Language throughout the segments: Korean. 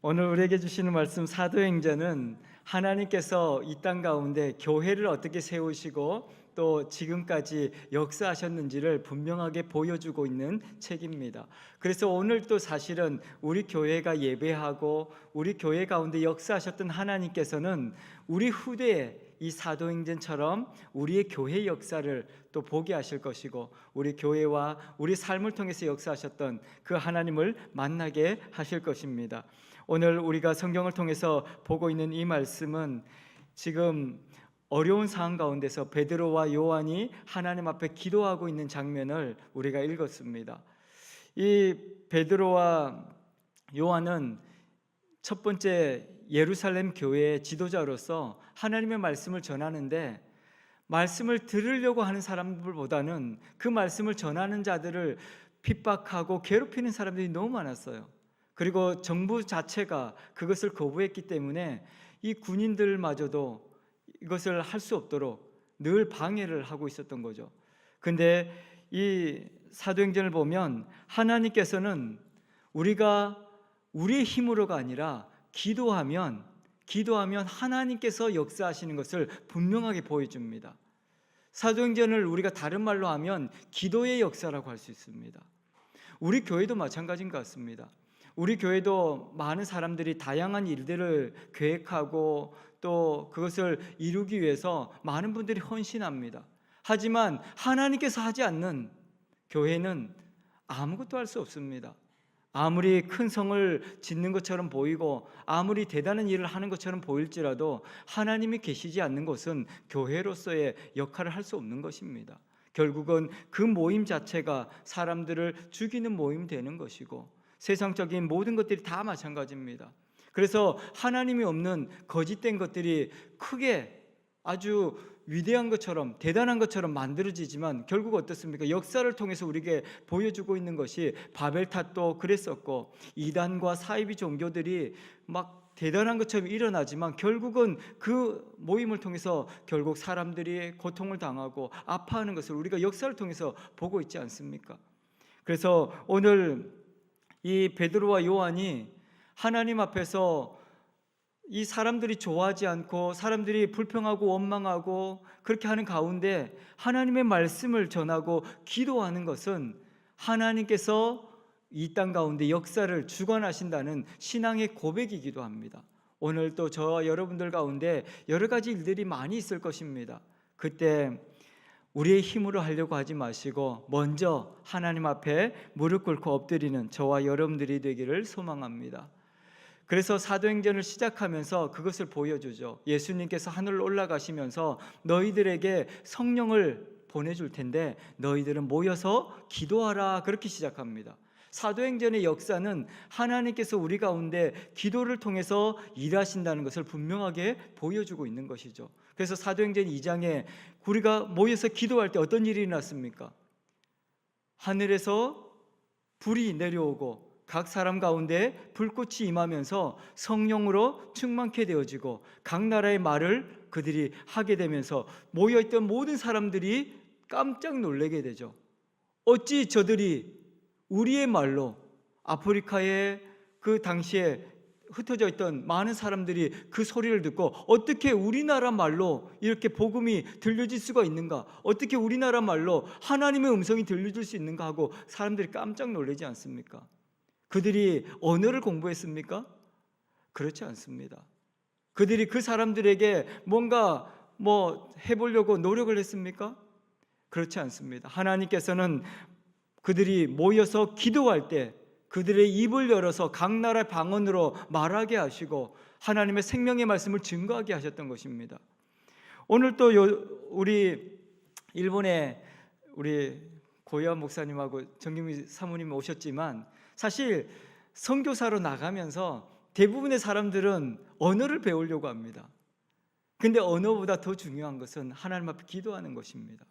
오늘 우리에게 주시는 말씀 사도행전은 하나님께서 이 땅 가운데 교회를 어떻게 세우시고 또 지금까지 역사하셨는지를 분명하게 보여주고 있는 책입니다. 그래서 오늘 또 사실은 우리 교회가 예배하고 우리 교회 가운데 역사하셨던 하나님께서는 우리 후대에 이 사도행전처럼 우리의 교회 역사를 또 보게 하실 것이고 우리 교회와 우리 삶을 통해서 역사하셨던 그 하나님을 만나게 하실 것입니다. 오늘 우리가 성경을 통해서 보고 있는 이 말씀은 지금 어려운 상황 가운데서 베드로와 요한이 하나님 앞에 기도하고 있는 장면을 우리가 읽었습니다. 이 베드로와 요한은 첫 번째 예루살렘 교회의 지도자로서 하나님의 말씀을 전하는데, 말씀을 들으려고 하는 사람들보다는 그 말씀을 전하는 자들을 핍박하고 괴롭히는 사람들이 너무 많았어요. 그리고 정부 자체가 그것을 거부했기 때문에 이 군인들마저도 이것을 할 수 없도록 늘 방해를 하고 있었던 거죠. 근데 이 사도행전을 보면 하나님께서는 우리가 우리의 힘으로가 아니라 기도하면 하나님께서 역사하시는 것을 분명하게 보여줍니다. 사도행전을 우리가 다른 말로 하면 기도의 역사라고 할 수 있습니다. 우리 교회도 마찬가지인 것 같습니다. 우리 교회도 많은 사람들이 다양한 일들을 계획하고 또 그것을 이루기 위해서 많은 분들이 헌신합니다. 하지만 하나님께서 하지 않는 교회는 아무것도 할 수 없습니다. 아무리 큰 성을 짓는 것처럼 보이고 아무리 대단한 일을 하는 것처럼 보일지라도 하나님이 계시지 않는 곳은 교회로서의 역할을 할 수 없는 것입니다. 결국은 그 모임 자체가 사람들을 죽이는 모임이 되는 것이고 세상적인 모든 것들이 다 마찬가지입니다. 그래서 하나님이 없는 거짓된 것들이 크게 아주 위대한 것처럼 대단한 것처럼 만들어지지만 결국 어떻습니까? 역사를 통해서 우리에게 보여주고 있는 것이 바벨탑도 그랬었고 이단과 사이비 종교들이 막 대단한 것처럼 일어나지만 결국은 그 모임을 통해서 결국 사람들이 고통을 당하고 아파하는 것을 우리가 역사를 통해서 보고 있지 않습니까? 그래서 오늘 이 베드로와 요한이 하나님 앞에서 이 사람들이 좋아하지 않고 사람들이 불평하고 원망하고 그렇게 하는 가운데 하나님의 말씀을 전하고 기도하는 것은 하나님께서 이 땅 가운데 역사를 주관하신다는 신앙의 고백이기도 합니다. 오늘 또 저와 여러분들 가운데 여러 가지 일들이 많이 있을 것입니다. 그때 우리의 힘으로 하려고 하지 마시고 먼저 하나님 앞에 무릎 꿇고 엎드리는 저와 여러분들이 되기를 소망합니다. 그래서 사도행전을 시작하면서 그것을 보여주죠. 예수님께서 하늘로 올라가시면서 너희들에게 성령을 보내줄 텐데 너희들은 모여서 기도하라, 그렇게 시작합니다. 사도행전의 역사는 하나님께서 우리 가운데 기도를 통해서 일하신다는 것을 분명하게 보여주고 있는 것이죠. 그래서 사도행전 2장에 우리가 모여서 기도할 때 어떤 일이 일어났습니까? 하늘에서 불이 내려오고 각 사람 가운데 불꽃이 임하면서 성령으로 충만케 되어지고 각 나라의 말을 그들이 하게 되면서 모여있던 모든 사람들이 깜짝 놀라게 되죠. 어찌 저들이 우리의 말로, 아프리카에 그 당시에 흩어져 있던 많은 사람들이 그 소리를 듣고 어떻게 우리나라 말로 이렇게 복음이 들려질 수가 있는가, 어떻게 우리나라 말로 하나님의 음성이 들려질 수 있는가 하고 사람들이 깜짝 놀라지 않습니까? 그들이 언어를 공부했습니까? 그렇지 않습니다. 그들이 그 사람들에게 뭔가 해보려고 노력을 했습니까? 그렇지 않습니다. 하나님께서는 그들이 모여서 기도할 때 그들의 입을 열어서 각 나라의 방언으로 말하게 하시고 하나님의 생명의 말씀을 증거하게 하셨던 것입니다. 오늘 또 우리 일본에 우리 고요한 목사님하고 정경미 사모님 오셨지만 사실 선교사로 나가면서 대부분의 사람들은 언어를 배우려고 합니다. 근데 언어보다 더 중요한 것은 하나님 앞에 기도하는 것입니다.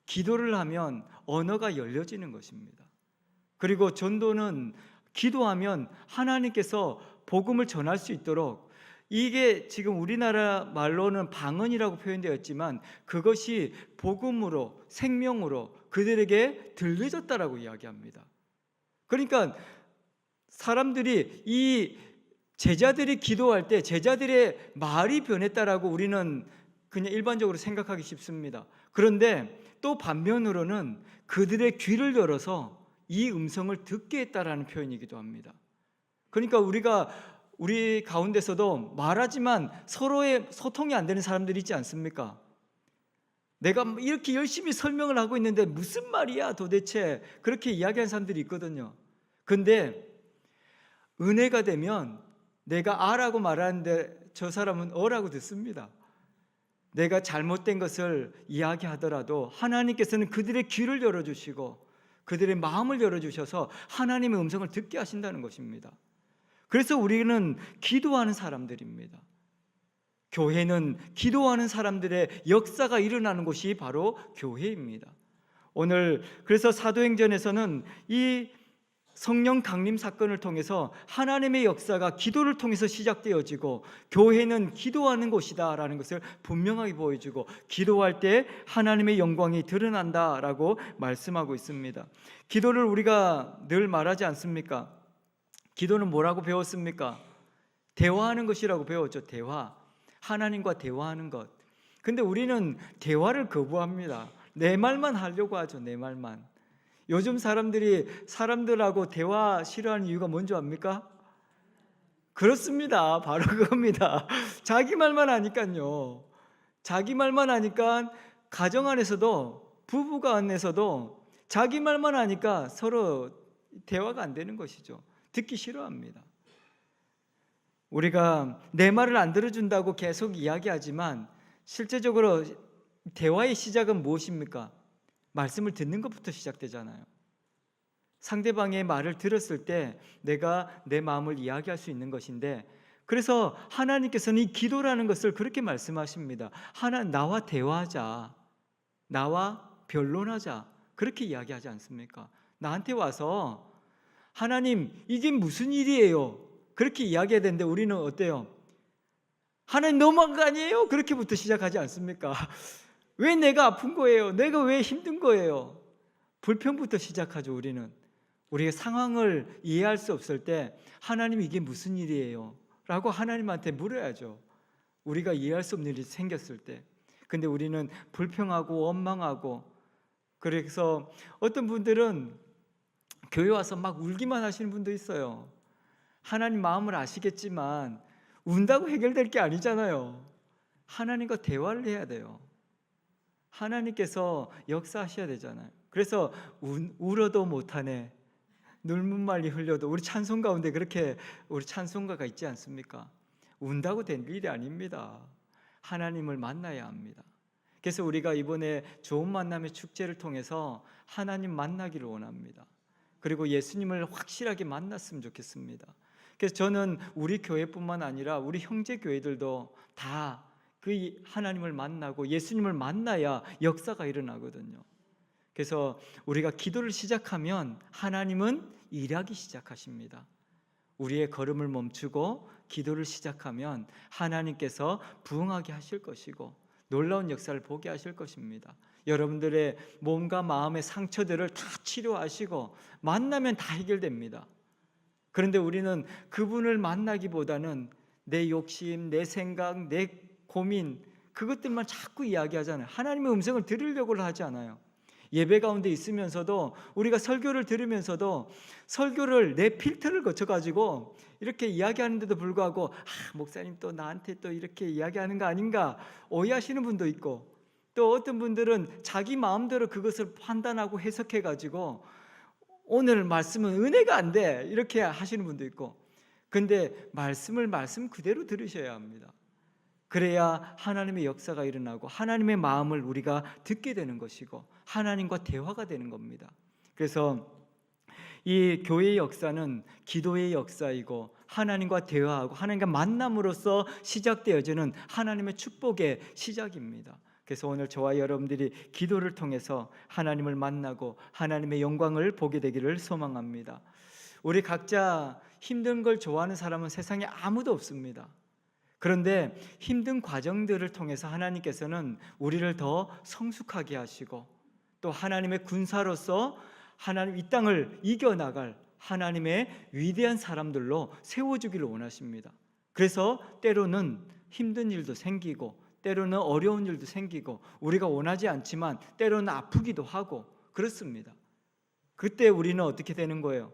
기도를 하면 언어가 열려지는 것입니다. 그리고 전도는 기도하면 하나님께서 복음을 전할 수 있도록, 이게 지금 우리나라 말로는 방언이라고 표현되었지만 그것이 복음으로 생명으로 그들에게 들려졌다라고 이야기합니다. 그러니까 사람들이 이 제자들이 기도할 때 제자들의 말이 변했다라고 우리는 그냥 일반적으로 생각하기 쉽습니다. 그런데 또 반면으로는 그들의 귀를 열어서 이 음성을 듣게 했다라는 표현이기도 합니다. 그러니까 우리 가운데서도 말하지만 서로의 소통이 안 되는 사람들이 있지 않습니까? 내가 이렇게 열심히 설명을 하고 있는데 무슨 말이야 도대체, 그렇게 이야기하는 사람들이 있거든요. 근데 은혜가 되면 내가 아라고 말하는데 저 사람은 어라고 듣습니다. 내가 잘못된 것을 이야기하더라도 하나님께서는 그들의 귀를 열어주시고 그들의 마음을 열어주셔서 하나님의 음성을 듣게 하신다는 것입니다. 그래서 우리는 기도하는 사람들입니다. 교회는 기도하는 사람들의 역사가 일어나는 곳이 바로 교회입니다. 오늘 그래서 사도행전에서는 이 성령 강림 사건을 통해서 하나님의 역사가 기도를 통해서 시작되어지고 교회는 기도하는 곳이다라는 것을 분명하게 보여주고 기도할 때 하나님의 영광이 드러난다라고 말씀하고 있습니다. 기도를 우리가 늘 말하지 않습니까? 기도는 뭐라고 배웠습니까? 대화하는 것이라고 배웠죠. 대화. 하나님과 대화하는 것. 근데 우리는 대화를 거부합니다. 내 말만 하려고 하죠. 내 말만. 요즘 사람들이 사람들하고 대화 싫어하는 이유가 뭔지 압니까? 그렇습니다. 바로 그겁니다. 자기 말만 하니까요. 자기 말만 하니까 가정 안에서도 부부 안에서도 자기 말만 하니까 서로 대화가 안 되는 것이죠. 듣기 싫어합니다. 우리가 내 말을 안 들어준다고 계속 이야기하지만 실제적으로 대화의 시작은 무엇입니까? 말씀을 듣는 것부터 시작되잖아요. 상대방의 말을 들었을 때 내가 내 마음을 이야기할 수 있는 것인데, 그래서 하나님께서는 이 기도라는 것을 그렇게 말씀하십니다. 나와 대화하자, 나와 변론하자, 그렇게 이야기하지 않습니까? 나한테 와서 하나님 이게 무슨 일이에요? 그렇게 이야기해야 되는데 우리는 어때요? 하나님 너무한 거 아니에요? 그렇게부터 시작하지 않습니까? 왜 내가 아픈 거예요? 내가 왜 힘든 거예요? 불평부터 시작하죠. 우리가 상황을 이해할 수 없을 때 하나님 이게 무슨 일이에요? 라고 하나님한테 물어야죠. 우리가 이해할 수 없는 일이 생겼을 때. 근데 우리는 불평하고 원망하고, 그래서 어떤 분들은 교회 와서 막 울기만 하시는 분도 있어요. 하나님 마음을 아시겠지만 운다고 해결될 게 아니잖아요. 하나님과 대화를 해야 돼요. 하나님께서 역사하셔야 되잖아요. 그래서 울어도 못하네, 눈물만이 흘려도, 우리 찬송 가운데 그렇게 우리 찬송가가 있지 않습니까? 운다고 된 일이 아닙니다. 하나님을 만나야 합니다. 그래서 우리가 이번에 좋은 만남의 축제를 통해서 하나님 만나기를 원합니다. 그리고 예수님을 확실하게 만났으면 좋겠습니다. 그래서 저는 우리 교회뿐만 아니라 우리 형제 교회들도 다 그 하나님을 만나고 예수님을 만나야 역사가 일어나거든요. 그래서 우리가 기도를 시작하면 하나님은 일하기 시작하십니다. 우리의 걸음을 멈추고 기도를 시작하면 하나님께서 부응하게 하실 것이고 놀라운 역사를 보게 하실 것입니다. 여러분들의 몸과 마음의 상처들을 다 치료하시고 만나면 다 해결됩니다. 그런데 우리는 그분을 만나기보다는 내 욕심, 내 생각, 내 고민, 그것들만 자꾸 이야기하잖아요. 하나님의 음성을 들으려고 하지 않아요. 예배 가운데 있으면서도 우리가 설교를 들으면서도 설교를 내 필터를 거쳐가지고 이렇게 이야기하는데도 불구하고 목사님 또 나한테 또 이렇게 이야기하는 거 아닌가 오해하시는 분도 있고, 또 어떤 분들은 자기 마음대로 그것을 판단하고 해석해가지고 오늘 말씀은 은혜가 안 돼 이렇게 하시는 분도 있고, 근데 말씀을 말씀 그대로 들으셔야 합니다. 그래야 하나님의 역사가 일어나고 하나님의 마음을 우리가 듣게 되는 것이고 하나님과 대화가 되는 겁니다. 그래서 이 교회의 역사는 기도의 역사이고 하나님과 대화하고 하나님과 만남으로써 시작되어지는 하나님의 축복의 시작입니다. 그래서 오늘 저와 여러분들이 기도를 통해서 하나님을 만나고 하나님의 영광을 보게 되기를 소망합니다. 우리 각자 힘든 걸 좋아하는 사람은 세상에 아무도 없습니다. 그런데 힘든 과정들을 통해서 하나님께서는 우리를 더 성숙하게 하시고 또 하나님의 군사로서 하나님 이 땅을 이겨나갈 하나님의 위대한 사람들로 세워주기를 원하십니다. 그래서 때로는 힘든 일도 생기고 때로는 어려운 일도 생기고 우리가 원하지 않지만 때로는 아프기도 하고 그렇습니다. 그때 우리는 어떻게 되는 거예요?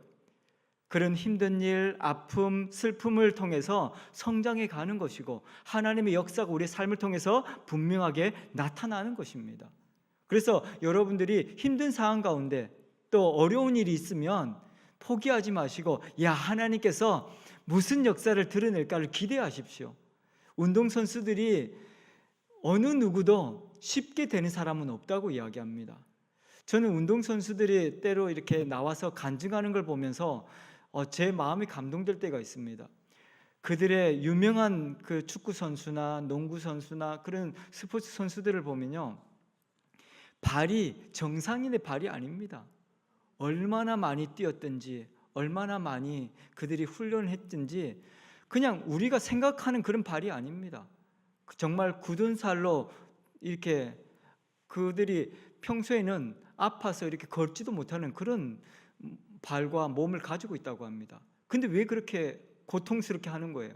그런 힘든 일, 아픔, 슬픔을 통해서 성장해 가는 것이고 하나님의 역사가 우리의 삶을 통해서 분명하게 나타나는 것입니다. 그래서 여러분들이 힘든 상황 가운데 또 어려운 일이 있으면 포기하지 마시고 하나님께서 무슨 역사를 드러낼까를 기대하십시오. 운동선수들이 어느 누구도 쉽게 되는 사람은 없다고 이야기합니다. 저는 운동선수들이 때로 이렇게 나와서 간증하는 걸 보면서 제 마음이 감동될 때가 있습니다. 그들의 유명한 그 축구 선수나 농구 선수나 그런 스포츠 선수들을 보면요, 발이 정상인의 발이 아닙니다. 얼마나 많이 뛰었든지 얼마나 많이 그들이 훈련을 했든지 그냥 우리가 생각하는 그런 발이 아닙니다. 정말 굳은 살로 이렇게 그들이 평소에는 아파서 이렇게 걷지도 못하는 그런 발과 몸을 가지고 있다고 합니다. 근데 왜 그렇게 고통스럽게 하는 거예요?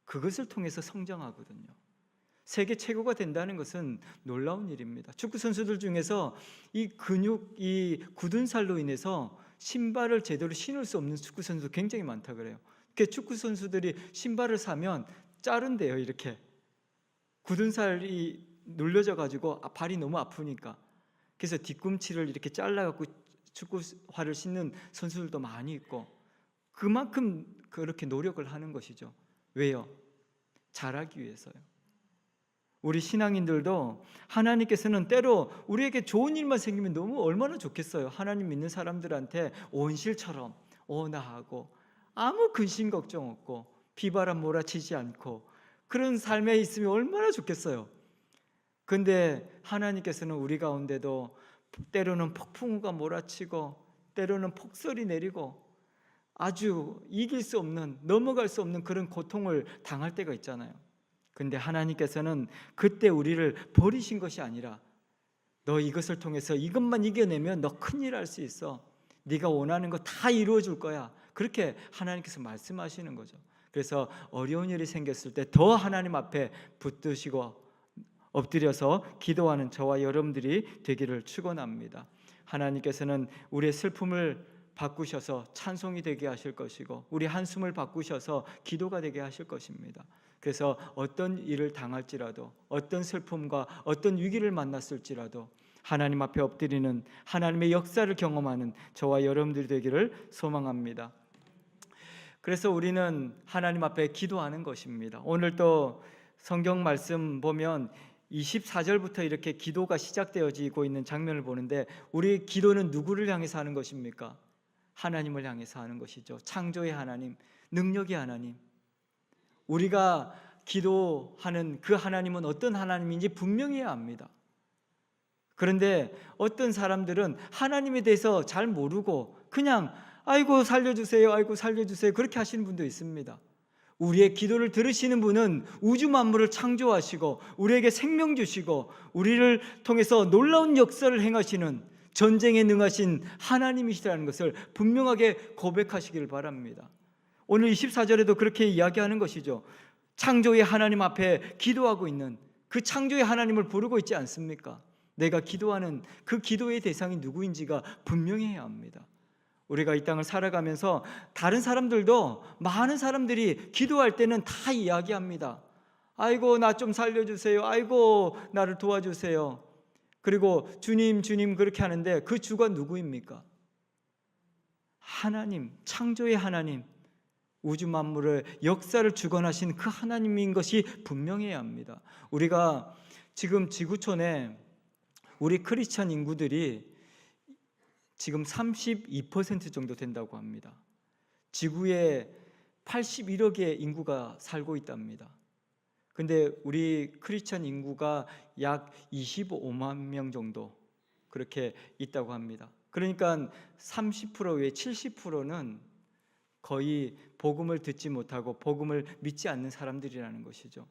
그것을 통해서 성장하거든요. 세계 최고가 된다는 것은 놀라운 일입니다. 축구 선수들 중에서 이 근육, 이 굳은 살로 인해서 신발을 제대로 신을 수 없는 축구 선수도 굉장히 많다 그래요. 축구 선수들이 신발을 사면 자른대요. 이렇게 굳은 살이 눌려져 가지고 발이 너무 아프니까. 그래서 뒤꿈치를 이렇게 잘라갖고 축구화를 신는 선수들도 많이 있고 그만큼 그렇게 노력을 하는 것이죠. 왜요? 잘하기 위해서요. 우리 신앙인들도 하나님께서는 때로 우리에게 좋은 일만 생기면 너무 얼마나 좋겠어요. 하나님 믿는 사람들한테 온실처럼 온화하고 아무 근심 걱정 없고 비바람 몰아치지 않고 그런 삶에 있으면 얼마나 좋겠어요. 근데 하나님께서는 우리 가운데도 때로는 폭풍우가 몰아치고 때로는 폭설이 내리고 아주 이길 수 없는, 넘어갈 수 없는 그런 고통을 당할 때가 있잖아요. 근데 하나님께서는 그때 우리를 버리신 것이 아니라 너 이것을 통해서 이것만 이겨내면 너 큰일 할 수 있어. 네가 원하는 거 다 이루어 줄 거야. 그렇게 하나님께서 말씀하시는 거죠. 그래서 어려운 일이 생겼을 때 더 하나님 앞에 붙드시고 엎드려서 기도하는 저와 여러분들이 되기를 축원합니다. 하나님께서는 우리의 슬픔을 바꾸셔서 찬송이 되게 하실 것이고 우리 한숨을 바꾸셔서 기도가 되게 하실 것입니다. 그래서 어떤 일을 당할지라도 어떤 슬픔과 어떤 위기를 만났을지라도 하나님 앞에 엎드리는 하나님의 역사를 경험하는 저와 여러분들이 되기를 소망합니다. 그래서 우리는 하나님 앞에 기도하는 것입니다. 오늘 또 성경 말씀 보면 24절부터 이렇게 기도가 시작되어지고 있는 장면을 보는데 우리 기도는 누구를 향해서 하는 것입니까? 하나님을 향해서 하는 것이죠. 창조의 하나님, 능력의 하나님. 우리가 기도하는 그 하나님은 어떤 하나님인지 분명히 해야 합니다. 그런데 어떤 사람들은 하나님에 대해서 잘 모르고 그냥 아이고 살려주세요, 아이고 살려주세요 그렇게 하시는 분도 있습니다. 우리의 기도를 들으시는 분은 우주 만물을 창조하시고 우리에게 생명 주시고 우리를 통해서 놀라운 역사를 행하시는 전쟁에 능하신 하나님이시라는 것을 분명하게 고백하시기를 바랍니다. 오늘 24절에도 그렇게 이야기하는 것이죠. 창조의 하나님 앞에 기도하고 있는 그 창조의 하나님을 부르고 있지 않습니까? 내가 기도하는 그 기도의 대상이 누구인지가 분명해야 합니다. 우리가 이 땅을 살아가면서 다른 사람들도 많은 사람들이 기도할 때는 다 이야기합니다. 아이고 나 좀 살려주세요. 아이고 나를 도와주세요. 그리고 주님 주님 그렇게 하는데 그 주가 누구입니까? 하나님, 창조의 하나님, 우주 만물의 역사를 주관하신 그 하나님인 것이 분명해야 합니다. 우리가 지금 지구촌에 우리 크리스천 인구들이 지금 32% 정도 된다고 합니다. 지구에 81억의 인구가 살고 있답니다. 근데 우리 크리스천 인구가 약 25만 명 정도 그렇게 있다고 합니다. 그러니까 30% 외에 70%는 거의 복음을 듣지 못하고 복음을 믿지 않는 사람들이라는 것이죠.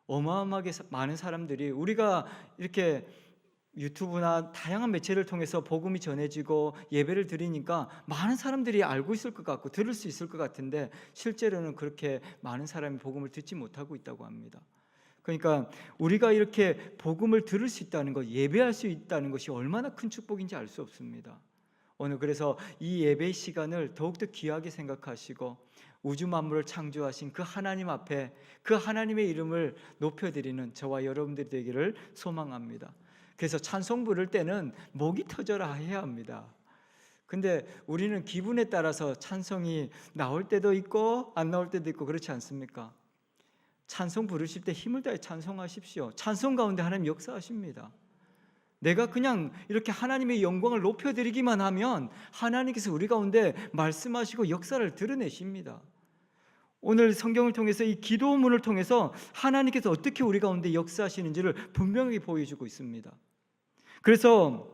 어마어마하게 많은 사람들이 우리가 이렇게 유튜브나 다양한 매체를 통해서 복음이 전해지고 예배를 드리니까 많은 사람들이 알고 있을 것 같고 들을 수 있을 것 같은데 실제로는 그렇게 많은 사람이 복음을 듣지 못하고 있다고 합니다. 그러니까 우리가 이렇게 복음을 들을 수 있다는 것, 예배할 수 있다는 것이 얼마나 큰 축복인지 알 수 없습니다. 오늘 그래서 이 예배 시간을 더욱더 귀하게 생각하시고 우주 만물을 창조하신 그 하나님 앞에 그 하나님의 이름을 높여드리는 저와 여러분들이 되기를 소망합니다. 그래서 찬송 부를 때는 목이 터져라 해야 합니다. 근데 우리는 기분에 따라서 찬송이 나올 때도 있고 안 나올 때도 있고 그렇지 않습니까? 찬송 부르실 때 힘을 다해 찬송하십시오. 찬송 가운데 하나님 역사하십니다. 내가 그냥 이렇게 하나님의 영광을 높여드리기만 하면 하나님께서 우리 가운데 말씀하시고 역사를 드러내십니다. 오늘 성경을 통해서 이 기도문을 통해서 하나님께서 어떻게 우리 가운데 역사하시는지를 분명히 보여주고 있습니다. 그래서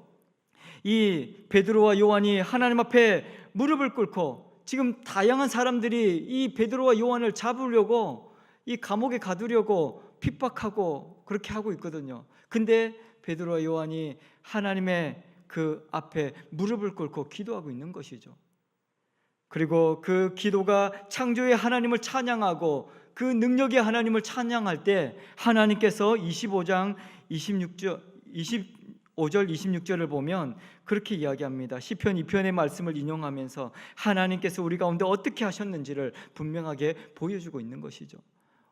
이 베드로와 요한이 하나님 앞에 무릎을 꿇고 지금 다양한 사람들이 이 베드로와 요한을 잡으려고 이 감옥에 가두려고 핍박하고 그렇게 하고 있거든요. 근데 베드로와 요한이 하나님의 그 앞에 무릎을 꿇고 기도하고 있는 것이죠. 그리고 그 기도가 창조의 하나님을 찬양하고 그 능력의 하나님을 찬양할 때 하나님께서 25장 25절 26절을 보면 그렇게 이야기합니다. 시편 2편의 말씀을 인용하면서 하나님께서 우리 가운데 어떻게 하셨는지를 분명하게 보여주고 있는 것이죠.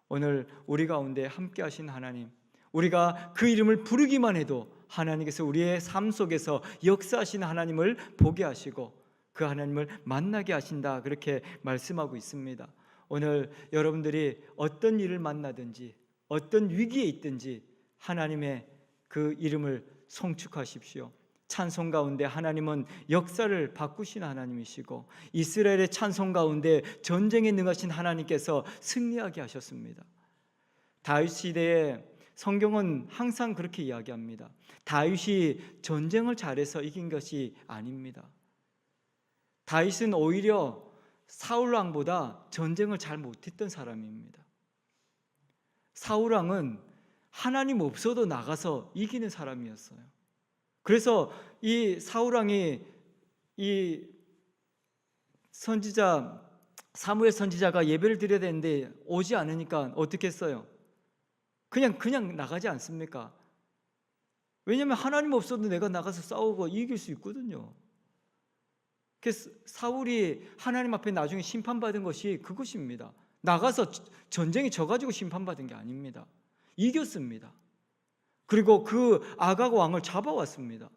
오늘 우리 가운데 함께 하신 하나님, 우리가 그 이름을 부르기만 해도 하나님께서 우리의 삶 속에서 역사하신 하나님을 보게 하시고 그 하나님을 만나게 하신다, 그렇게 말씀하고 있습니다. 오늘 여러분들이 어떤 일을 만나든지 어떤 위기에 있든지 하나님의 그 이름을 송축하십시오. 찬송 가운데 하나님은 역사를 바꾸신 하나님이시고 이스라엘의 찬송 가운데 전쟁에 능하신 하나님께서 승리하게 하셨습니다. 다윗 시대에 성경은 항상 그렇게 이야기합니다. 다윗이 전쟁을 잘해서 이긴 것이 아닙니다. 다윗은 오히려 사울 왕보다 전쟁을 잘 못했던 사람입니다. 사울 왕은 하나님 없어도 나가서 이기는 사람이었어요. 그래서 이 사울 왕이 이 선지자 사무엘 선지자가 예배를 드려야 되는데 오지 않으니까 어떻게 했어요? 그냥 나가지 않습니까? 왜냐하면 하나님 없어도 내가 나가서 싸우고 이길 수 있거든요. 그래서 사울이 하나님 앞에 나중에 심판받은 것이 그것입니다. 나가서 전쟁에 져가지고 심판받은 게 아닙니다. 이겼습니다. 그리고 그 아각 왕을 잡아왔습니다.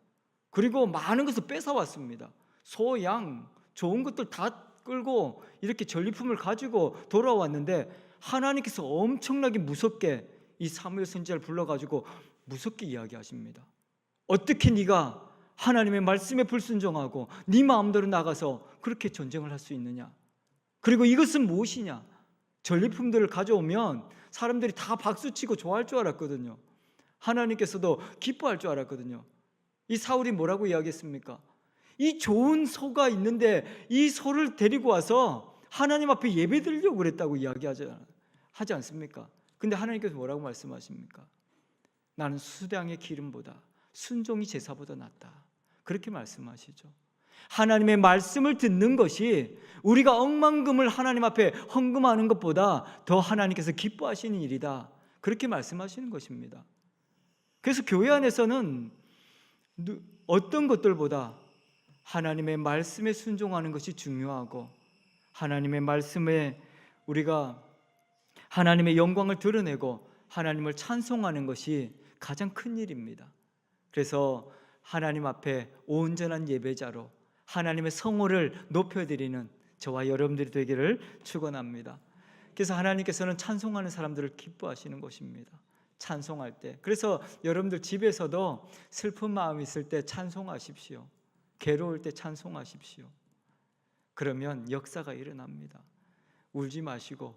그리고 많은 것을 뺏어왔습니다. 소, 양, 좋은 것들 다 끌고 이렇게 전리품을 가지고 돌아왔는데 하나님께서 엄청나게 무섭게 이 사무엘 선지자를 불러가지고 무섭게 이야기하십니다. 어떻게 네가 하나님의 말씀에 불순종하고 네 마음대로 나가서 그렇게 전쟁을 할 수 있느냐? 그리고 이것은 무엇이냐? 전리품들을 가져오면 사람들이 다 박수치고 좋아할 줄 알았거든요. 하나님께서도 기뻐할 줄 알았거든요. 이 사울이 뭐라고 이야기했습니까? 이 좋은 소가 있는데 이 소를 데리고 와서 하나님 앞에 예배 드리려고 그랬다고 하지 않습니까? 근데 하나님께서 뭐라고 말씀하십니까? 나는 수량의 기름보다 순종이 제사보다 낫다, 그렇게 말씀하시죠. 하나님의 말씀을 듣는 것이 우리가 억만금을 하나님 앞에 헌금하는 것보다 더 하나님께서 기뻐하시는 일이다, 그렇게 말씀하시는 것입니다. 그래서 교회 안에서는 어떤 것들보다 하나님의 말씀에 순종하는 것이 중요하고 하나님의 말씀에 우리가 하나님의 영광을 드러내고 하나님을 찬송하는 것이 가장 큰 일입니다. 그래서 하나님 앞에 온전한 예배자로 하나님의 성호를 높여드리는 저와 여러분들이 되기를 축원합니다. 그래서 하나님께서는 찬송하는 사람들을 기뻐하시는 것입니다. 찬송할 때. 그래서 여러분들 집에서도 슬픈 마음이 있을 때 찬송하십시오. 괴로울 때 찬송하십시오. 그러면 역사가 일어납니다. 울지 마시고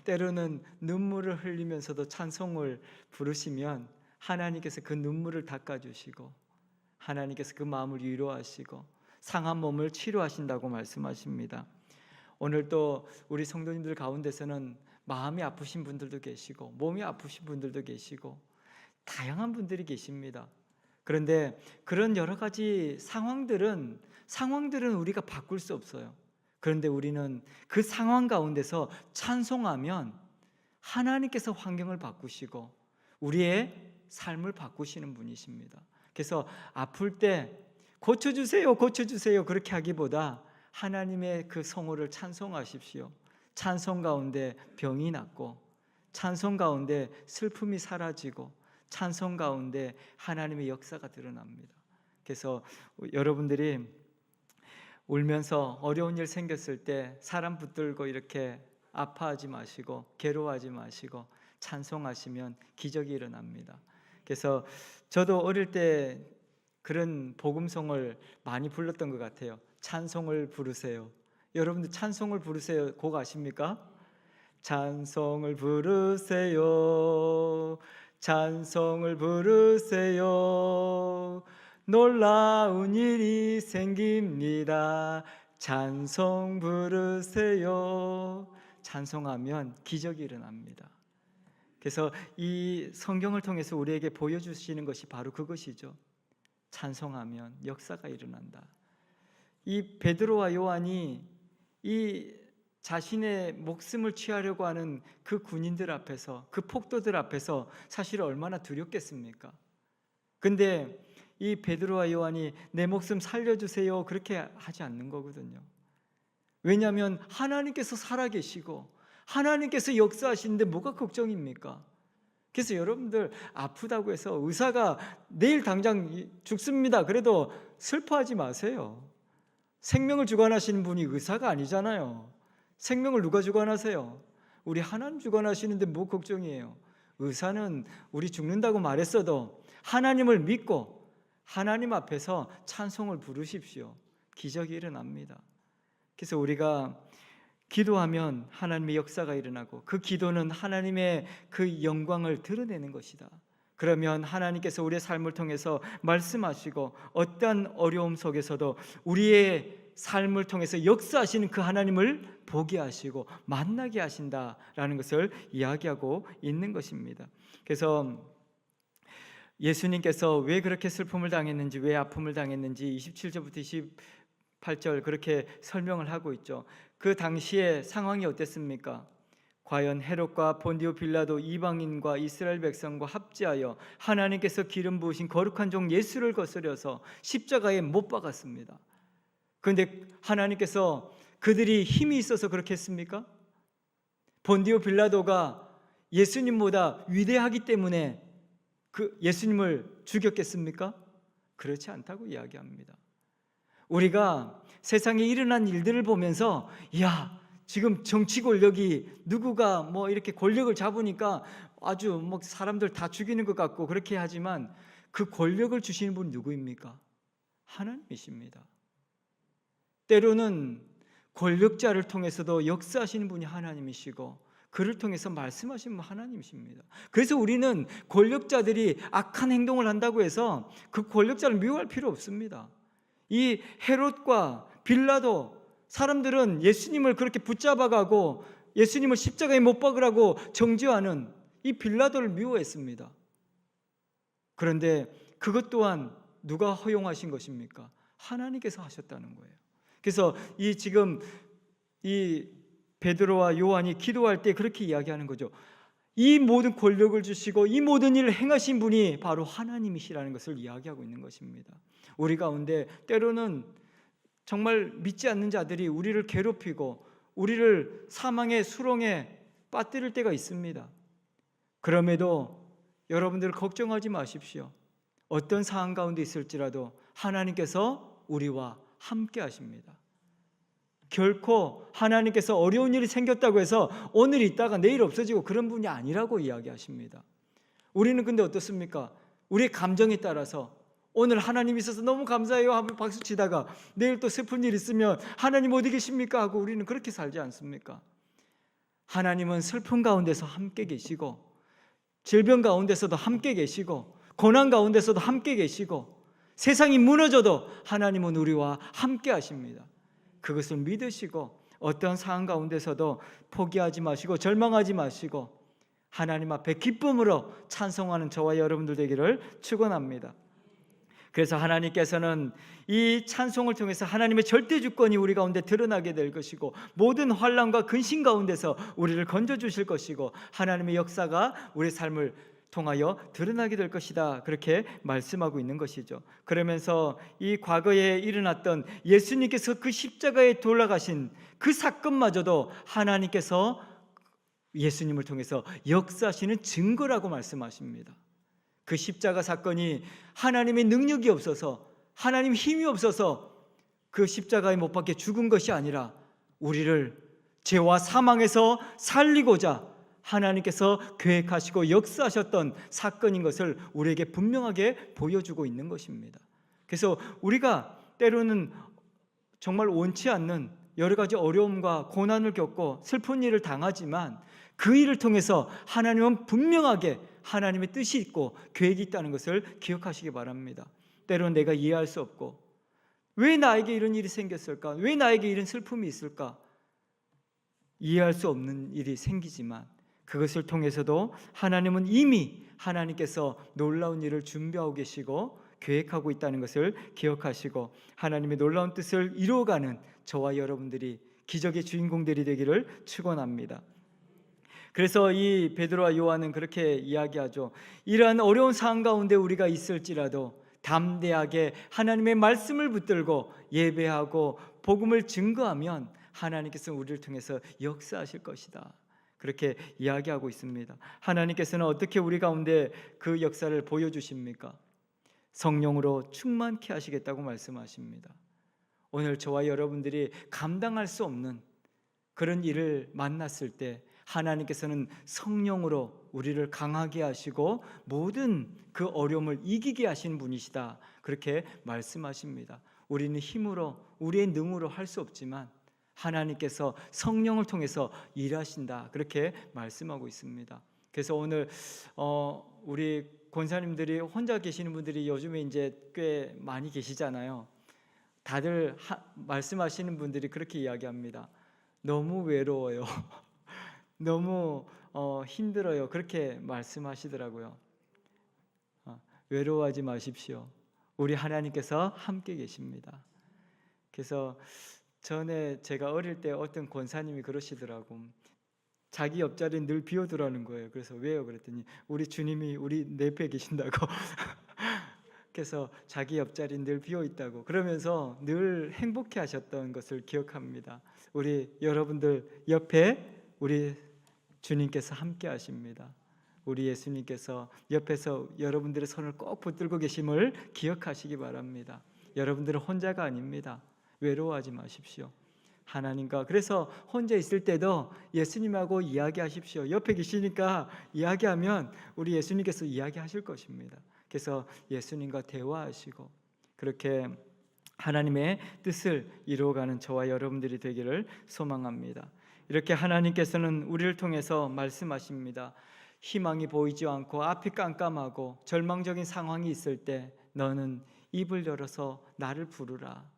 때로는 눈물을 흘리면서도 찬송을 부르시면 하나님께서 그 눈물을 닦아주시고 하나님께서 그 마음을 위로하시고 상한 몸을 치료하신다고 말씀하십니다. 오늘 또 우리 성도님들 가운데서는 마음이 아프신 분들도 계시고 몸이 아프신 분들도 계시고 다양한 분들이 계십니다. 그런데 그런 여러 가지 상황들은 우리가 바꿀 수 없어요. 그런데 우리는 그 상황 가운데서 찬송하면 하나님께서 환경을 바꾸시고 우리의 삶을 바꾸시는 분이십니다. 그래서 아플 때 고쳐주세요, 고쳐주세요 그렇게 하기보다 하나님의 그 성호를 찬송하십시오. 찬송 가운데 병이 낫고, 찬송 가운데 슬픔이 사라지고, 찬송 가운데 하나님의 역사가 드러납니다. 그래서 여러분들이 울면서 어려운 일 생겼을 때 사람 붙들고 이렇게 아파하지 마시고 괴로워하지 마시고 찬송하시면 기적이 일어납니다. 그래서 저도 어릴 때 그런 복음송을 많이 불렀던 것 같아요. 찬송을 부르세요. 여러분들 찬송을 부르세요 곡 아십니까? 찬송을 부르세요, 찬송을 부르세요, 놀라운 일이 생깁니다. 찬송 부르세요. 찬송하면 기적이 일어납니다. 그래서 이 성경을 통해서 우리에게 보여주시는 것이 바로 그것이죠. 찬송하면 역사가 일어난다. 이 베드로와 요한이 이 자신의 목숨을 취하려고 하는 그 군인들 앞에서, 그 폭도들 앞에서 사실 얼마나 두렵겠습니까? 근데 이 베드로와 요한이 내 목숨 살려주세요 그렇게 하지 않는 거거든요. 왜냐하면 하나님께서 살아계시고 하나님께서 역사하시는데 뭐가 걱정입니까? 그래서 여러분들 아프다고 해서 의사가 내일 당장 죽습니다 그래도 슬퍼하지 마세요. 생명을 주관하시는 분이 의사가 아니잖아요. 생명을 누가 주관하세요? 우리 하나님 주관하시는데 뭐 걱정이에요? 의사는 우리 죽는다고 말했어도 하나님을 믿고 하나님 앞에서 찬송을 부르십시오. 기적이 일어납니다. 그래서 우리가 기도하면 하나님의 역사가 일어나고 그 기도는 하나님의 그 영광을 드러내는 것이다. 그러면 하나님께서 우리의 삶을 통해서 말씀하시고 어떠한 어려움 속에서도 우리의 삶을 통해서 역사하시는 그 하나님을 보게 하시고 만나게 하신다라는 것을 이야기하고 있는 것입니다. 그래서 예수님께서 왜 그렇게 슬픔을 당했는지, 왜 아픔을 당했는지 27절부터 28절 그렇게 설명을 하고 있죠. 그 당시의 상황이 어땠습니까? 과연 헤롯과 본디오 빌라도 이방인과 이스라엘 백성과 합지하여 하나님께서 기름 부으신 거룩한 종 예수를 거스려서 십자가에 못 박았습니다. 그런데 하나님께서 그들이 힘이 있어서 그렇게 했습니까? 본디오 빌라도가 예수님보다 위대하기 때문에 그 예수님을 죽였겠습니까? 그렇지 않다고 이야기합니다. 우리가 세상에 일어난 일들을 보면서 야, 지금 정치 권력이 누구가 뭐 이렇게 권력을 잡으니까 아주 뭐 사람들 다 죽이는 것 같고 그렇게 하지만 그 권력을 주시는 분이 누구입니까? 하나님이십니다. 때로는 권력자를 통해서도 역사하시는 분이 하나님이시고 그를 통해서 말씀하시는 분 하나님이십니다. 그래서 우리는 권력자들이 악한 행동을 한다고 해서 그 권력자를 미워할 필요 없습니다. 이 헤롯과 빌라도 사람들은 예수님을 그렇게 붙잡아가고 예수님을 십자가에 못 박으라고 정죄하는 이 빌라도를 미워했습니다. 그런데 그것 또한 누가 허용하신 것입니까? 하나님께서 하셨다는 거예요. 그래서 지금 이 베드로와 요한이 기도할 때 그렇게 이야기하는 거죠. 이 모든 권력을 주시고 이 모든 일을 행하신 분이 바로 하나님이시라는 것을 이야기하고 있는 것입니다. 우리 가운데 때로는 정말 믿지 않는 자들이 우리를 괴롭히고 우리를 사망의 수렁에 빠뜨릴 때가 있습니다. 그럼에도 여러분들 걱정하지 마십시오. 어떤 상황 가운데 있을지라도 하나님께서 우리와 함께 하십니다. 결코 하나님께서 어려운 일이 생겼다고 해서 오늘 있다가 내일 없어지고 그런 분이 아니라고 이야기하십니다. 우리는 근데 어떻습니까? 우리의 감정에 따라서 오늘 하나님 있어서 너무 감사해요 하고 박수 치다가 내일 또 슬픈 일 있으면 하나님 어디 계십니까? 하고 우리는 그렇게 살지 않습니까? 하나님은 슬픔 가운데서 함께 계시고 질병 가운데서도 함께 계시고 고난 가운데서도 함께 계시고 세상이 무너져도 하나님은 우리와 함께 하십니다. 그것을 믿으시고 어떤 상황 가운데서도 포기하지 마시고 절망하지 마시고 하나님 앞에 기쁨으로 찬송하는 저와 여러분들 되기를 축원합니다. 그래서 하나님께서는 이 찬송을 통해서 하나님의 절대 주권이 우리 가운데 드러나게 될 것이고, 모든 환난과 근심 가운데서 우리를 건져 주실 것이고, 하나님의 역사가 우리 삶을 통하여 드러나게 될 것이다, 그렇게 말씀하고 있는 것이죠. 그러면서 이 과거에 일어났던 예수님께서 그 십자가에 돌아가신 그 사건마저도 하나님께서 예수님을 통해서 역사하시는 증거라고 말씀하십니다. 그 십자가 사건이 하나님의 능력이 없어서, 하나님 힘이 없어서 그 십자가에 못 박혀 죽은 것이 아니라 우리를 죄와 사망에서 살리고자 하나님께서 계획하시고 역사하셨던 사건인 것을 우리에게 분명하게 보여주고 있는 것입니다. 그래서 우리가 때로는 정말 원치 않는 여러 가지 어려움과 고난을 겪고 슬픈 일을 당하지만, 그 일을 통해서 하나님은 분명하게 하나님의 뜻이 있고 계획이 있다는 것을 기억하시기 바랍니다. 때로는 내가 이해할 수 없고, 왜 나에게 이런 일이 생겼을까? 왜 나에게 이런 슬픔이 있을까? 이해할 수 없는 일이 생기지만, 그것을 통해서도 하나님은 이미 하나님께서 놀라운 일을 준비하고 계시고 계획하고 있다는 것을 기억하시고, 하나님의 놀라운 뜻을 이루어가는 저와 여러분들이 기적의 주인공들이 되기를 축원합니다. 그래서 이 베드로와 요한은 그렇게 이야기하죠. 이러한 어려운 상황 가운데 우리가 있을지라도 담대하게 하나님의 말씀을 붙들고 예배하고 복음을 증거하면 하나님께서 우리를 통해서 역사하실 것이다, 그렇게 이야기하고 있습니다. 하나님께서는 어떻게 우리 가운데 그 역사를 보여주십니까? 성령으로 충만케 하시겠다고 말씀하십니다. 오늘 저와 여러분들이 감당할 수 없는 그런 일을 만났을 때 하나님께서는 성령으로 우리를 강하게 하시고 모든 그 어려움을 이기게 하시는 분이시다, 그렇게 말씀하십니다. 우리는 힘으로, 우리의 능으로 할 수 없지만 하나님께서 성령을 통해서 일하신다, 그렇게 말씀하고 있습니다. 그래서 오늘 우리 권사님들이 혼자 계시는 분들이 요즘에 이제 꽤 많이 계시잖아요. 다들 말씀하시는 분들이 그렇게 이야기합니다. 너무 외로워요. 너무 힘들어요, 그렇게 말씀하시더라고요. 외로워하지 마십시오. 우리 하나님께서 함께 계십니다. 그래서 전에 제가 어릴 때 어떤 권사님이 그러시더라고. 자기 옆자리는 늘 비워두라는 거예요. 그래서 왜요? 그랬더니 우리 주님이 우리 내 옆에 계신다고. 그래서 자기 옆자리는 늘 비어있다고 그러면서 늘 행복해 하셨던 것을 기억합니다. 우리 여러분들 옆에 우리 주님께서 함께 하십니다. 우리 예수님께서 옆에서 여러분들의 손을 꼭 붙들고 계심을 기억하시기 바랍니다. 여러분들은 혼자가 아닙니다. 외로워하지 마십시오. 하나님과, 그래서 혼자 있을 때도 예수님하고 이야기하십시오. 옆에 계시니까 이야기하면 우리 예수님께서 이야기하실 것입니다. 그래서 예수님과 대화하시고 그렇게 하나님의 뜻을 이루어가는 저와 여러분들이 되기를 소망합니다. 이렇게 하나님께서는 우리를 통해서 말씀하십니다. 희망이 보이지 않고 앞이 깜깜하고 절망적인 상황이 있을 때 너는 입을 열어서 나를 부르라,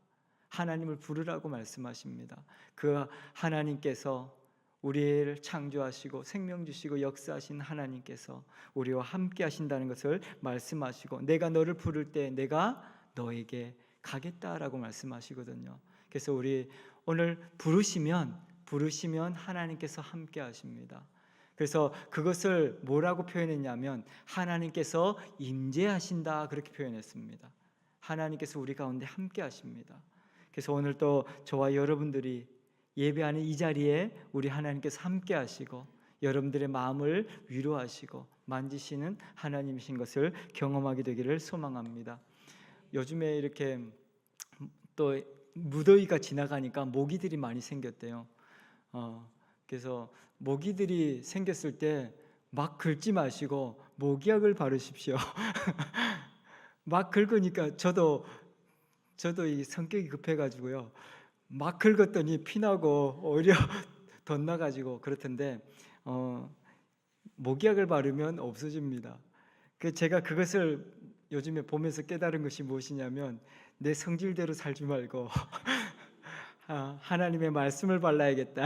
하나님을 부르라고 말씀하십니다. 그 하나님께서 우리를 창조하시고 생명 주시고 역사하신 하나님께서 우리와 함께 하신다는 것을 말씀하시고, 내가 너를 부를 때 내가 너에게 가겠다라고 말씀하시거든요. 그래서 우리 오늘 부르시면 하나님께서 함께 하십니다. 그래서 그것을 뭐라고 표현했냐면 하나님께서 임재하신다, 그렇게 표현했습니다. 하나님께서 우리 가운데 함께 하십니다. 그래서 오늘 또 저와 여러분들이 예배하는 이 자리에 우리 하나님께서 함께 하시고 여러분들의 마음을 위로하시고 만지시는 하나님이신 것을 경험하게 되기를 소망합니다. 요즘에 이렇게 또 무더위가 지나가니까 모기들이 많이 생겼대요. 그래서 모기들이 생겼을 때 막 긁지 마시고 모기약을 바르십시오. 막 긁으니까 저도 이 성격이 급해가지고요, 막 긁었더니 피나고 오히려 덧나가지고 그렇던데 모기약을 바르면 없어집니다. 제가 그것을 요즘에 보면서 깨달은 것이 무엇이냐면 내 성질대로 살지 말고 하나님의 말씀을 발라야겠다,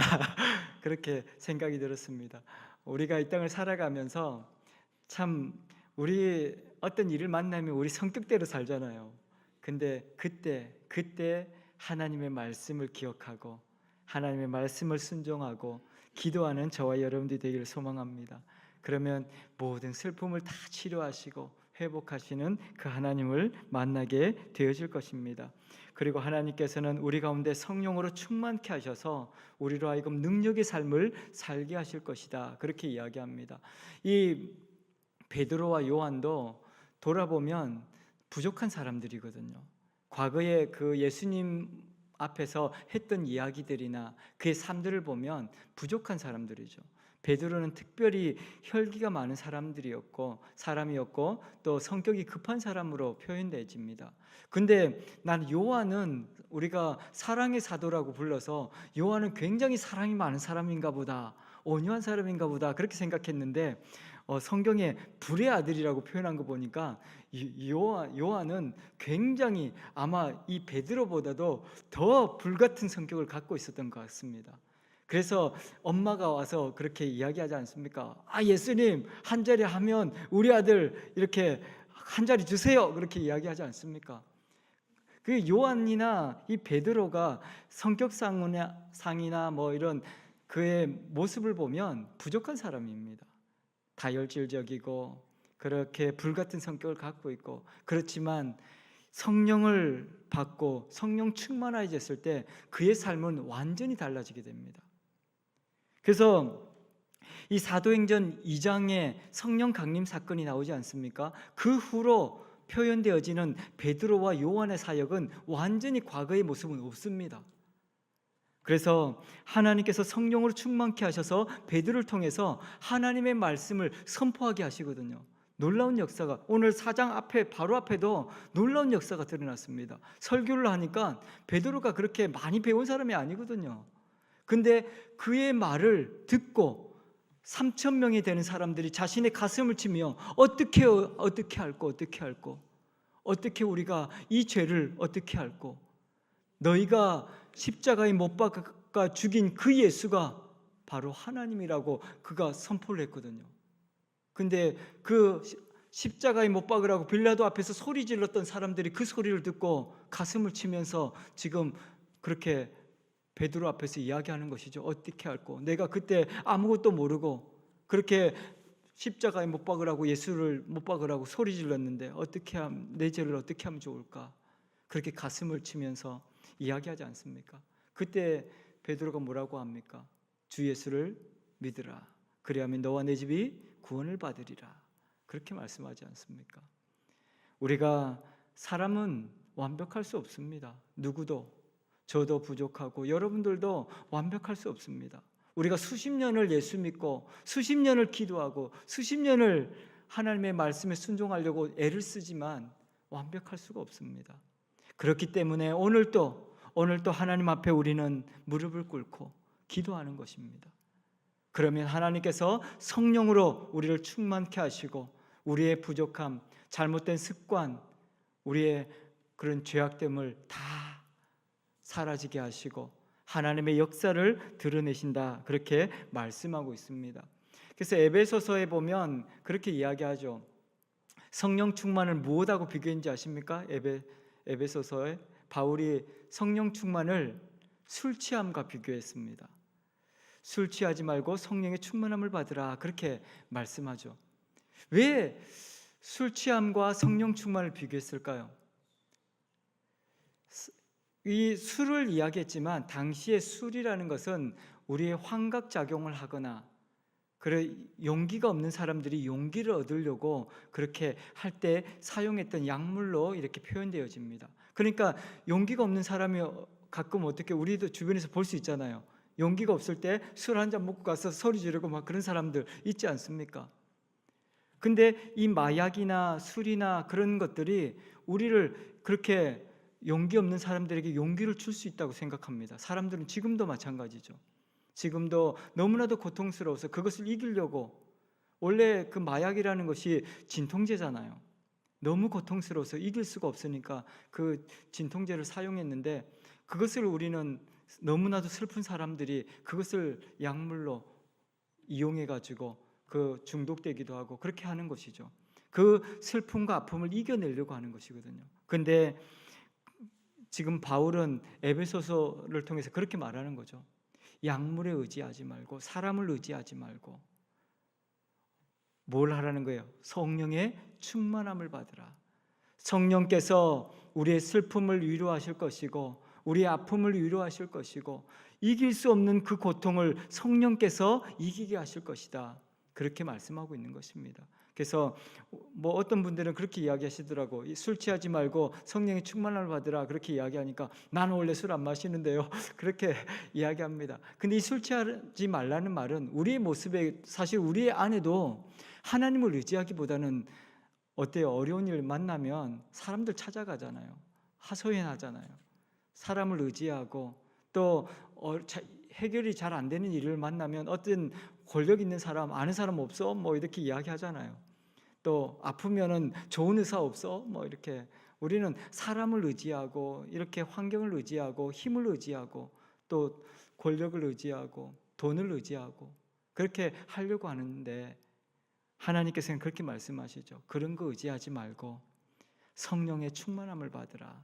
그렇게 생각이 들었습니다. 우리가 이 땅을 살아가면서 참 우리 어떤 일을 만나면 우리 성격대로 살잖아요. 근데 그때 하나님의 말씀을 기억하고 하나님의 말씀을 순종하고 기도하는 저와 여러분들이 되기를 소망합니다. 그러면 모든 슬픔을 다 치료하시고 회복하시는 그 하나님을 만나게 되어질 것입니다. 그리고 하나님께서는 우리 가운데 성령으로 충만케 하셔서 우리로 하여금 능력의 삶을 살게 하실 것이다. 그렇게 이야기합니다. 이 베드로와 요한도 돌아보면 부족한 사람들이거든요. 과거에 그 예수님 앞에서 했던 이야기들이나 그의 삶들을 보면 부족한 사람들이죠. 베드로는 특별히 혈기가 많은 사람이었고 또 성격이 급한 사람으로 표현되집니다. 근데 난 요한은 우리가 사랑의 사도라고 불러서 요한은 굉장히 사랑이 많은 사람인가 보다, 온유한 사람인가 보다 그렇게 생각했는데 성경에 불의 아들이라고 표현한 거 보니까 요한은 굉장히 아마 이 베드로보다도 더 불같은 성격을 갖고 있었던 것 같습니다. 그래서 엄마가 와서 그렇게 이야기하지 않습니까? 예수님 한 자리 하면 우리 아들 이렇게 한 자리 주세요. 그렇게 이야기하지 않습니까? 그 요한이나 이 베드로가 성격상이나 뭐 이런 그의 모습을 보면 부족한 사람입니다. 다혈질적이고 그렇게 불같은 성격을 갖고 있고, 그렇지만 성령을 받고 성령 충만해졌을 때 그의 삶은 완전히 달라지게 됩니다. 그래서 이 사도행전 2장에 성령 강림 사건이 나오지 않습니까? 그 후로 표현되어지는 베드로와 요한의 사역은 완전히 과거의 모습은 없습니다. 그래서 하나님께서 성령으로 충만케 하셔서 베드로를 통해서 하나님의 말씀을 선포하게 하시거든요. 놀라운 역사가, 오늘 4장 앞에 바로 앞에도 놀라운 역사가 드러났습니다. 설교를 하니까 베드로가 그렇게 많이 배운 사람이 아니거든요. 근데 그의 말을 듣고 3,000명이 되는 사람들이 자신의 가슴을 치며 어떻게 할꼬 어떻게 우리가 이 죄를 어떻게 할꼬, 너희가 십자가에 못 박아 죽인 그 예수가 바로 하나님이라고 그가 선포를 했거든요. 근데 그 십자가에 못 박으라고 빌라도 앞에서 소리 질렀던 사람들이 그 소리를 듣고 가슴을 치면서 지금 그렇게 베드로 앞에서 이야기하는 것이죠. 어떻게 할꼬, 내가 그때 아무것도 모르고 그렇게 십자가에 못 박으라고, 예수를 못 박으라고 소리 질렀는데 내 죄를 어떻게 하면 좋을까, 그렇게 가슴을 치면서 이야기하지 않습니까? 그때 베드로가 뭐라고 합니까? 주 예수를 믿으라, 그리하면 너와 내 집이 구원을 받으리라, 그렇게 말씀하지 않습니까? 우리가 사람은 완벽할 수 없습니다. 누구도, 저도 부족하고 여러분들도 완벽할 수 없습니다. 우리가 수십 년을 예수 믿고 수십 년을 기도하고 수십 년을 하나님의 말씀에 순종하려고 애를 쓰지만 완벽할 수가 없습니다. 그렇기 때문에 오늘도 하나님 앞에 우리는 무릎을 꿇고 기도하는 것입니다. 그러면 하나님께서 성령으로 우리를 충만케 하시고 우리의 부족함, 잘못된 습관, 우리의 그런 죄악됨을 다 사라지게 하시고 하나님의 역사를 드러내신다, 그렇게 말씀하고 있습니다. 그래서 에베소서에 보면 그렇게 이야기하죠. 성령 충만을 무엇하고 비교했는지 아십니까? 에베소서에 바울이 성령 충만을 술 취함과 비교했습니다. 술 취하지 말고 성령의 충만함을 받으라, 그렇게 말씀하죠. 왜 술 취함과 성령 충만을 비교했을까요? 이 술을 이야기했지만 당시의 술이라는 것은 우리의 환각작용을 하거나 그래 용기가 없는 사람들이 용기를 얻으려고 그렇게 할 때 사용했던 약물로 이렇게 표현되어집니다. 그러니까 용기가 없는 사람이 가끔 어떻게 우리도 주변에서 볼 수 있잖아요. 용기가 없을 때 술 한 잔 먹고 가서 소리 지르고 막 그런 사람들 있지 않습니까? 근데 이 마약이나 술이나 그런 것들이 우리를 그렇게 용기 없는 사람들에게 용기를 줄 수 있다고 생각합니다. 사람들은 지금도 마찬가지죠. 지금도 너무나도 고통스러워서 그것을 이기려고, 원래 그 마약이라는 것이 진통제잖아요. 너무 고통스러워서 이길 수가 없으니까 그 진통제를 사용했는데, 그것을 우리는 너무나도 슬픈 사람들이 그것을 약물로 이용해 가지고 그 중독되기도 하고 그렇게 하는 것이죠. 그 슬픔과 아픔을 이겨내려고 하는 것이거든요. 근데 지금 바울은 에베소서를 통해서 그렇게 말하는 거죠. 약물에 의지하지 말고 사람을 의지하지 말고 뭘 하라는 거예요? 성령의 충만함을 받으라. 성령께서 우리의 슬픔을 위로하실 것이고 우리의 아픔을 위로하실 것이고 이길 수 없는 그 고통을 성령께서 이기게 하실 것이다. 그렇게 말씀하고 있는 것입니다. 그래서 뭐 어떤 분들은 그렇게 이야기하시더라고. 술 취하지 말고 성령의 충만함을 받으라 그렇게 이야기하니까 나는 원래 술 안 마시는데요. 그렇게 이야기합니다. 근데 이 술 취하지 말라는 말은 우리의 모습에 사실 우리의 안에도 하나님을 의지하기보다는 어때요? 어려운 일 만나면 사람들 찾아가잖아요. 하소연하잖아요. 사람을 의지하고 또 해결이 잘 안 되는 일을 만나면 어떤 권력 있는 사람, 아는 사람 없어? 뭐 이렇게 이야기하잖아요. 또 아프면은 좋은 의사 없어? 뭐 이렇게 우리는 사람을 의지하고 이렇게 환경을 의지하고 힘을 의지하고 또 권력을 의지하고 돈을 의지하고 그렇게 하려고 하는데 하나님께서는 그렇게 말씀하시죠. 그런 거 의지하지 말고 성령의 충만함을 받으라.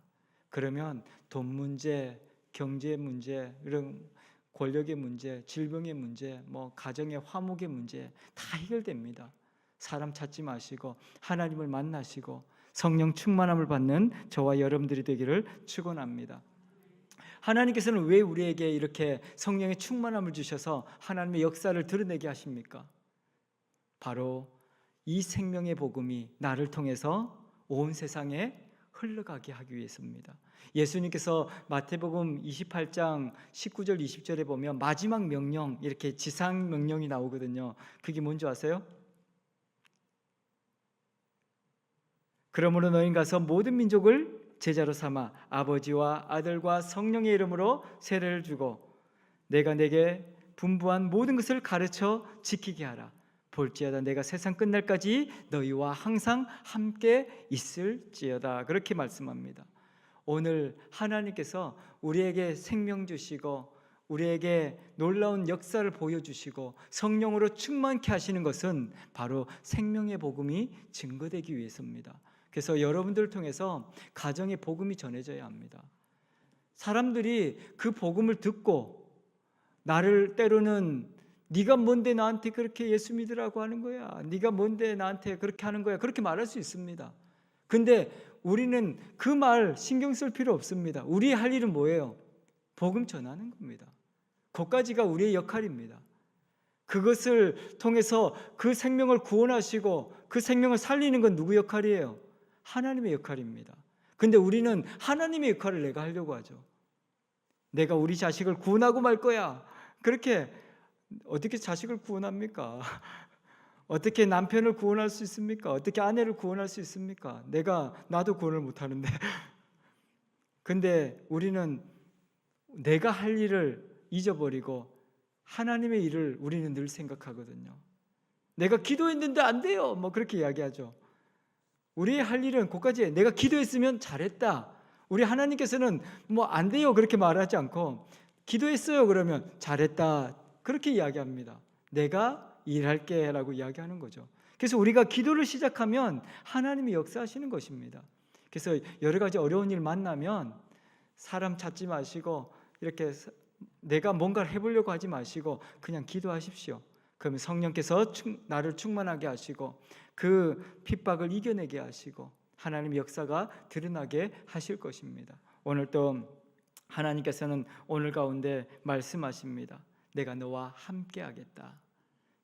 그러면 돈 문제, 경제 문제, 이런 권력의 문제, 질병의 문제, 뭐 가정의 화목의 문제 다 해결됩니다. 사람 찾지 마시고 하나님을 만나시고 성령 충만함을 받는 저와 여러분들이 되기를 축원합니다. 하나님께서는 왜 우리에게 이렇게 성령의 충만함을 주셔서 하나님의 역사를 드러내게 하십니까? 바로 이 생명의 복음이 나를 통해서 온 세상에 흘러가게 하기 위해서입니다. 예수님께서 마태복음 28장 19절 20절에 보면 마지막 명령 이렇게 지상 명령이 나오거든요. 그게 뭔지 아세요? 그러므로 너희는 가서 모든 민족을 제자로 삼아 아버지와 아들과 성령의 이름으로 세례를 주고 내가 내게 분부한 모든 것을 가르쳐 지키게 하라. 볼지어다 내가 세상 끝날까지 너희와 항상 함께 있을지어다. 그렇게 말씀합니다. 오늘 하나님께서 우리에게 생명 주시고 우리에게 놀라운 역사를 보여주시고 성령으로 충만케 하시는 것은 바로 생명의 복음이 증거되기 위해서입니다. 그래서 여러분들을 통해서 가정의 복음이 전해져야 합니다. 사람들이 그 복음을 듣고 나를 때로는 네가 뭔데 나한테 그렇게 예수 믿으라고 하는 거야? 네가 뭔데 나한테 그렇게 하는 거야? 그렇게 말할 수 있습니다. 근데 우리는 그 말 신경 쓸 필요 없습니다. 우리 할 일은 뭐예요? 복음 전하는 겁니다. 그것까지가 우리의 역할입니다. 그것을 통해서 그 생명을 구원하시고 그 생명을 살리는 건 누구 역할이에요? 하나님의 역할입니다. 근데 우리는 하나님의 역할을 내가 하려고 하죠. 내가 우리 자식을 구원하고 말 거야. 그렇게 어떻게 자식을 구원합니까? 어떻게 남편을 구원할 수 있습니까? 어떻게 아내를 구원할 수 있습니까? 나도 구원을 못 하는데. 근데 우리는 내가 할 일을 잊어버리고 하나님의 일을 우리는 늘 생각하거든요. 내가 기도했는데 안 돼요. 뭐 그렇게 이야기하죠. 우리의 할 일은 그까지 내가 기도했으면 잘했다. 우리 하나님께서는 뭐 안 돼요. 그렇게 말하지 않고 기도했어요. 그러면 잘했다. 그렇게 이야기합니다. 내가 일할게 라고 이야기하는 거죠. 그래서 우리가 기도를 시작하면 하나님이 역사하시는 것입니다. 그래서 여러 가지 어려운 일 만나면 사람 찾지 마시고 이렇게 내가 뭔가를 해보려고 하지 마시고 그냥 기도하십시오. 그러면 성령께서 나를 충만하게 하시고 그 핍박을 이겨내게 하시고 하나님의 역사가 드러나게 하실 것입니다. 오늘 또 하나님께서는 오늘 가운데 말씀하십니다. 내가 너와 함께 하겠다.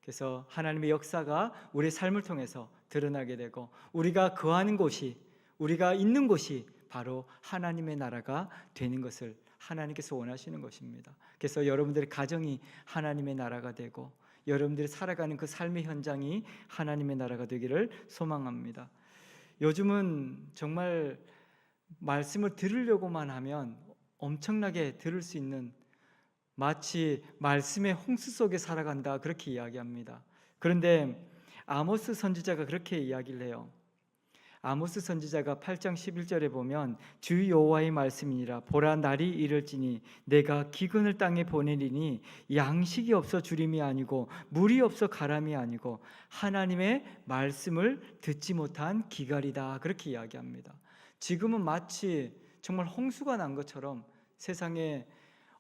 그래서 하나님의 역사가 우리의 삶을 통해서 드러나게 되고 우리가 거하는 곳이 우리가 있는 곳이 바로 하나님의 나라가 되는 것을 하나님께서 원하시는 것입니다. 그래서 여러분들의 가정이 하나님의 나라가 되고 여러분들이 살아가는 그 삶의 현장이 하나님의 나라가 되기를 소망합니다. 요즘은 정말 말씀을 들으려고만 하면 엄청나게 들을 수 있는 마치 말씀의 홍수 속에 살아간다 그렇게 이야기합니다. 그런데 아모스 선지자가 그렇게 이야기를 해요. 아모스 선지자가 8장 11절에 보면 주 여호와의 말씀이니라 보라 날이 이를지니 내가 기근을 땅에 보내리니 양식이 없어 주림이 아니고 물이 없어 가람이 아니고 하나님의 말씀을 듣지 못한 기갈이다. 그렇게 이야기합니다. 지금은 마치 정말 홍수가 난 것처럼 세상에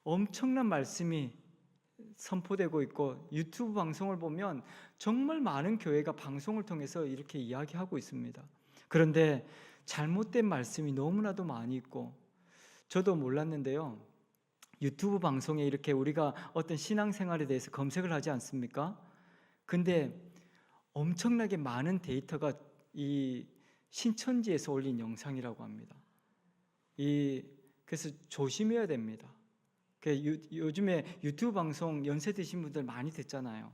엄청난 말씀이 선포되고 있고 유튜브 방송을 보면 정말 많은 교회가 방송을 통해서 이렇게 이야기하고 있습니다. 그런데 잘못된 말씀이 너무나도 많이 있고 저도 몰랐는데요. 유튜브 방송에 이렇게 우리가 어떤 신앙생활에 대해서 검색을 하지 않습니까? 근데 엄청나게 많은 데이터가 이 신천지에서 올린 영상이라고 합니다. 그래서 조심해야 됩니다. 요즘에 유튜브 방송 연세 드신 분들 많이 듣잖아요.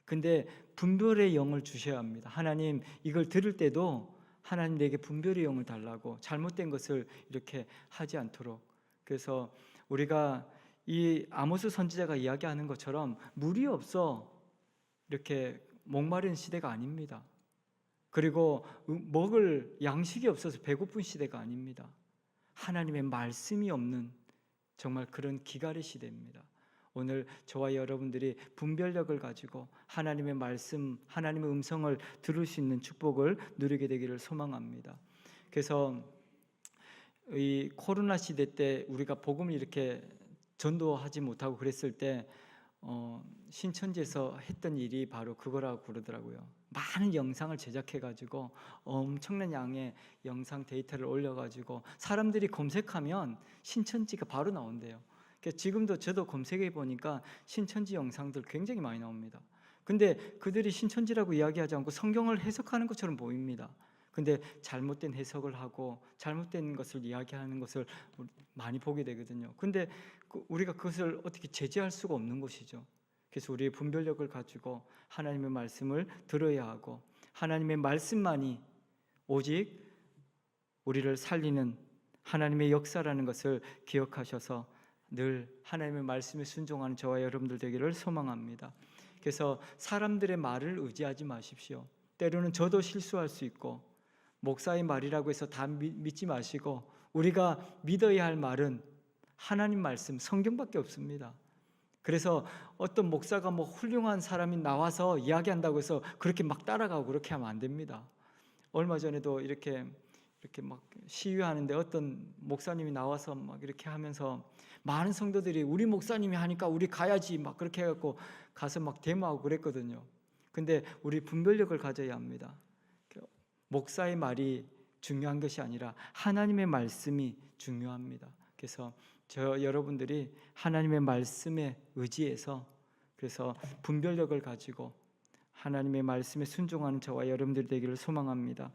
근데 분별의 영을 주셔야 합니다. 하나님 이걸 들을 때도 하나님 내게 분별의 영을 달라고 잘못된 것을 이렇게 하지 않도록. 그래서 우리가 이 아모스 선지자가 이야기하는 것처럼 물이 없어 이렇게 목마른 시대가 아닙니다. 그리고 먹을 양식이 없어서 배고픈 시대가 아닙니다. 하나님의 말씀이 없는 정말 그런 기갈의 시대입니다. 오늘 저와 여러분들이 분별력을 가지고 하나님의 말씀, 하나님의 음성을 들을 수 있는 축복을 누리게 되기를 소망합니다. 그래서 이 코로나 시대 때 우리가 복음을 이렇게 전도하지 못하고 그랬을 때 신천지에서 했던 일이 바로 그거라고 그러더라고요. 많은 영상을 제작해가지고 엄청난 양의 영상 데이터를 올려가지고 사람들이 검색하면 신천지가 바로 나온대요. 지금도 저도 검색해 보니까 신천지 영상들 굉장히 많이 나옵니다. 근데 그들이 신천지라고 이야기하지 않고 성경을 해석하는 것처럼 보입니다. 근데 잘못된 해석을 하고 잘못된 것을 이야기하는 것을 많이 보게 되거든요. 근데 우리가 그것을 어떻게 제재할 수가 없는 것이죠. 그래서 우리의 분별력을 가지고 하나님의 말씀을 들어야 하고 하나님의 말씀만이 오직 우리를 살리는 하나님의 역사라는 것을 기억하셔서 늘 하나님의 말씀에 순종하는 저와 여러분들 되기를 소망합니다. 그래서 사람들의 말을 의지하지 마십시오. 때로는 저도 실수할 수 있고 목사의 말이라고 해서 다 믿지 마시고 우리가 믿어야 할 말은 하나님 말씀, 성경밖에 없습니다. 그래서 어떤 목사가 뭐 훌륭한 사람이 나와서 이야기한다고 해서 그렇게 막 따라가고 그렇게 하면 안 됩니다. 얼마 전에도 이렇게 막 시위하는데 어떤 목사님이 나와서 막 이렇게 하면서 많은 성도들이 우리 목사님이 하니까 우리 가야지 막 그렇게 해갖고 가서 막 데모하고 그랬거든요. 근데 우리 분별력을 가져야 합니다. 목사의 말이 중요한 것이 아니라 하나님의 말씀이 중요합니다. 그래서 여러분들이 하나님의 말씀에 의지해서 그래서 분별력을 가지고 하나님의 말씀에 순종하는 저와 여러분들 되기를 소망합니다.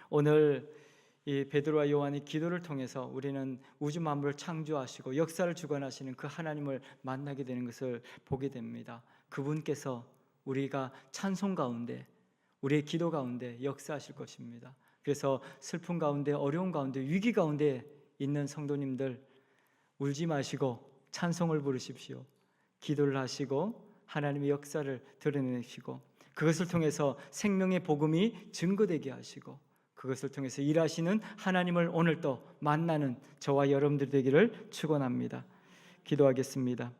오늘 이 베드로와 요한의 기도를 통해서 우리는 우주 만물을 창조하시고 역사를 주관하시는 그 하나님을 만나게 되는 것을 보게 됩니다. 그분께서 우리가 찬송 가운데 우리의 기도 가운데 역사하실 것입니다. 그래서 슬픔 가운데 어려움 가운데 위기 가운데 있는 성도님들 울지 마시고 찬송을 부르십시오. 기도를 하시고 하나님의 역사를 드러내시고 그것을 통해서 생명의 복음이 증거되게 하시고 그것을 통해서 일하시는 하나님을 오늘 또 만나는 저와 여러분들 되기를 축원합니다. 기도하겠습니다.